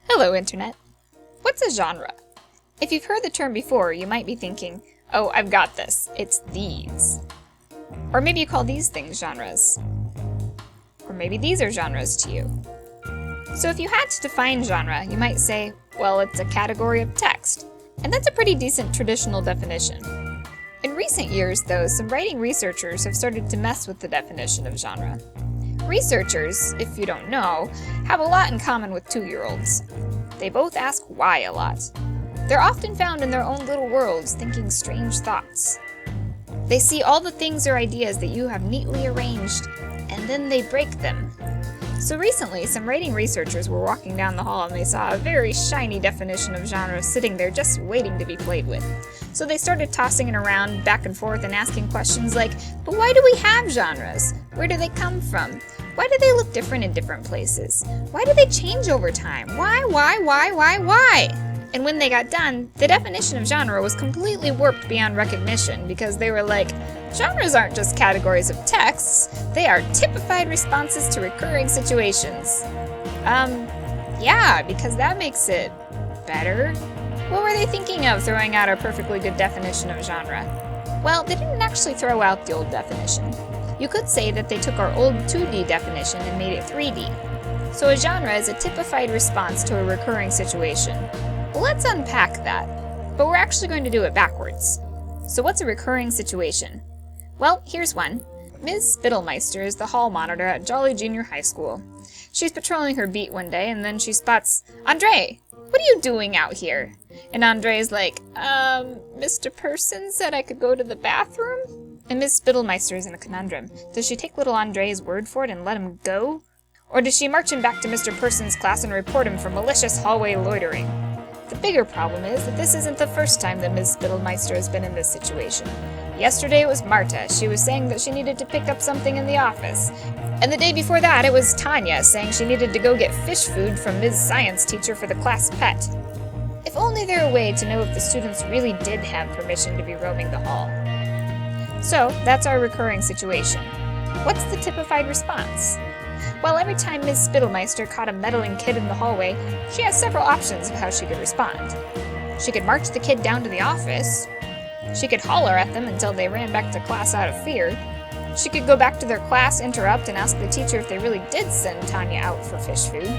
Hello, Internet. What's a genre? If you've heard the term before, you might be thinking, oh, I've got this. It's these. Or maybe you call these things genres. Or maybe these are genres to you. So if you had to define genre, you might say, well, it's a category of text. And that's a pretty decent traditional definition. In recent years, though, some writing researchers have started to mess with the definition of genre. Researchers, if you don't know, have a lot in common with 2-year-olds. They both ask why a lot. They're often found in their own little worlds thinking strange thoughts. They see all the things or ideas that you have neatly arranged, and then they break them. So recently, some writing researchers were walking down the hall and they saw a very shiny definition of genre sitting there just waiting to be played with. So they started tossing it around back and forth and asking questions like, but why do we have genres? Where do they come from? Why do they look different in different places? Why do they change over time? Why? And when they got done, the definition of genre was completely warped beyond recognition because they were like, genres aren't just categories of texts, they are typified responses to recurring situations. Yeah, because that makes it better. What were they thinking of throwing out a perfectly good definition of genre? Well, they didn't actually throw out the old definition. You could say that they took our old 2D definition and made it 3D. So a genre is a typified response to a recurring situation. Well, let's unpack that. But we're actually going to do it backwards. So what's a recurring situation? Well, here's one. Ms. Spittlemeister is the hall monitor at Jolly Junior High School. She's patrolling her beat one day and then she spots, Andre, what are you doing out here? And Andre's like, Mr. Person said I could go to the bathroom? And Ms. Spittlemeister is in a conundrum. Does she take little Andre's word for it and let him go? Or does she march him back to Mr. Person's class and report him for malicious hallway loitering? The bigger problem is that this isn't the first time that Ms. Spittlemeister has been in this situation. Yesterday it was Marta. She was saying that she needed to pick up something in the office. And the day before that it was Tanya saying she needed to go get fish food from Ms. Science teacher for the class pet. If only there were a way to know if the students really did have permission to be roaming the hall. So, that's our recurring situation. What's the typified response? Well, every time Ms. Spittlemeister caught a meddling kid in the hallway, she has several options of how she could respond. She could march the kid down to the office. She could holler at them until they ran back to class out of fear. She could go back to their class, interrupt, and ask the teacher if they really did send Tanya out for fish food.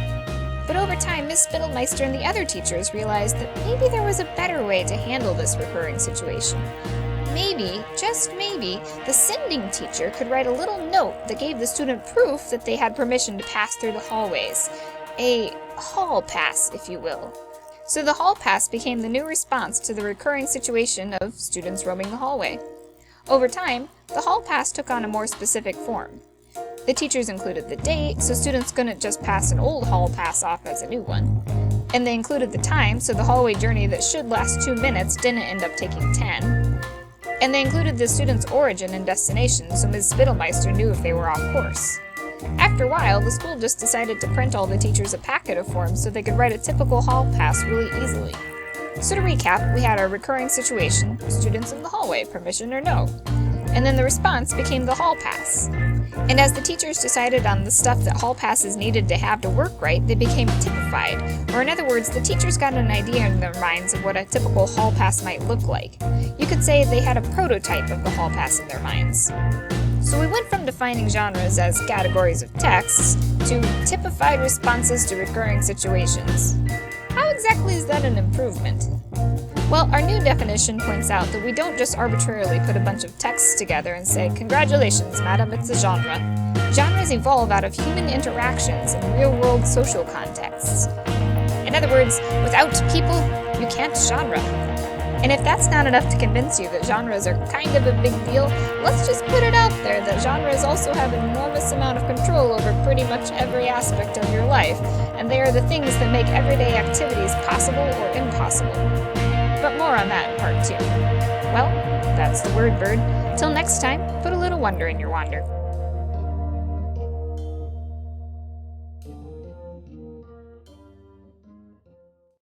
But over time, Ms. Spittlemeister and the other teachers realized that maybe there was a better way to handle this recurring situation. Maybe, just maybe, the sending teacher could write a little note that gave the student proof that they had permission to pass through the hallways. A hall pass, if you will. So the hall pass became the new response to the recurring situation of students roaming the hallway. Over time, the hall pass took on a more specific form. The teachers included the date, so students couldn't just pass an old hall pass off as a new one. And they included the time, so the hallway journey that should last 2 minutes didn't end up taking 10. And they included the student's origin and destination, so Ms. Spittlemeister knew if they were off course. After a while, the school just decided to print all the teachers a packet of forms so they could write a typical hall pass really easily. So to recap, we had our recurring situation, students in the hallway, permission or no. And then the response became the hall pass. And as the teachers decided on the stuff that hall passes needed to have to work right, they became typified. Or in other words, the teachers got an idea in their minds of what a typical hall pass might look like. You could say they had a prototype of the hall pass in their minds. So we went from defining genres as categories of texts to typified responses to recurring situations. How exactly is that an improvement? Well, our new definition points out that we don't just arbitrarily put a bunch of texts together and say, congratulations, madam, it's a genre. Genres evolve out of human interactions in real-world social contexts. In other words, without people, you can't genre. And if that's not enough to convince you that genres are kind of a big deal, let's just put it out there that genres also have an enormous amount of control over pretty much every aspect of your life, and they are the things that make everyday activities possible or impossible. But more on that in part 2. Well, that's the word, bird. Till next time, put a little wonder in your wander.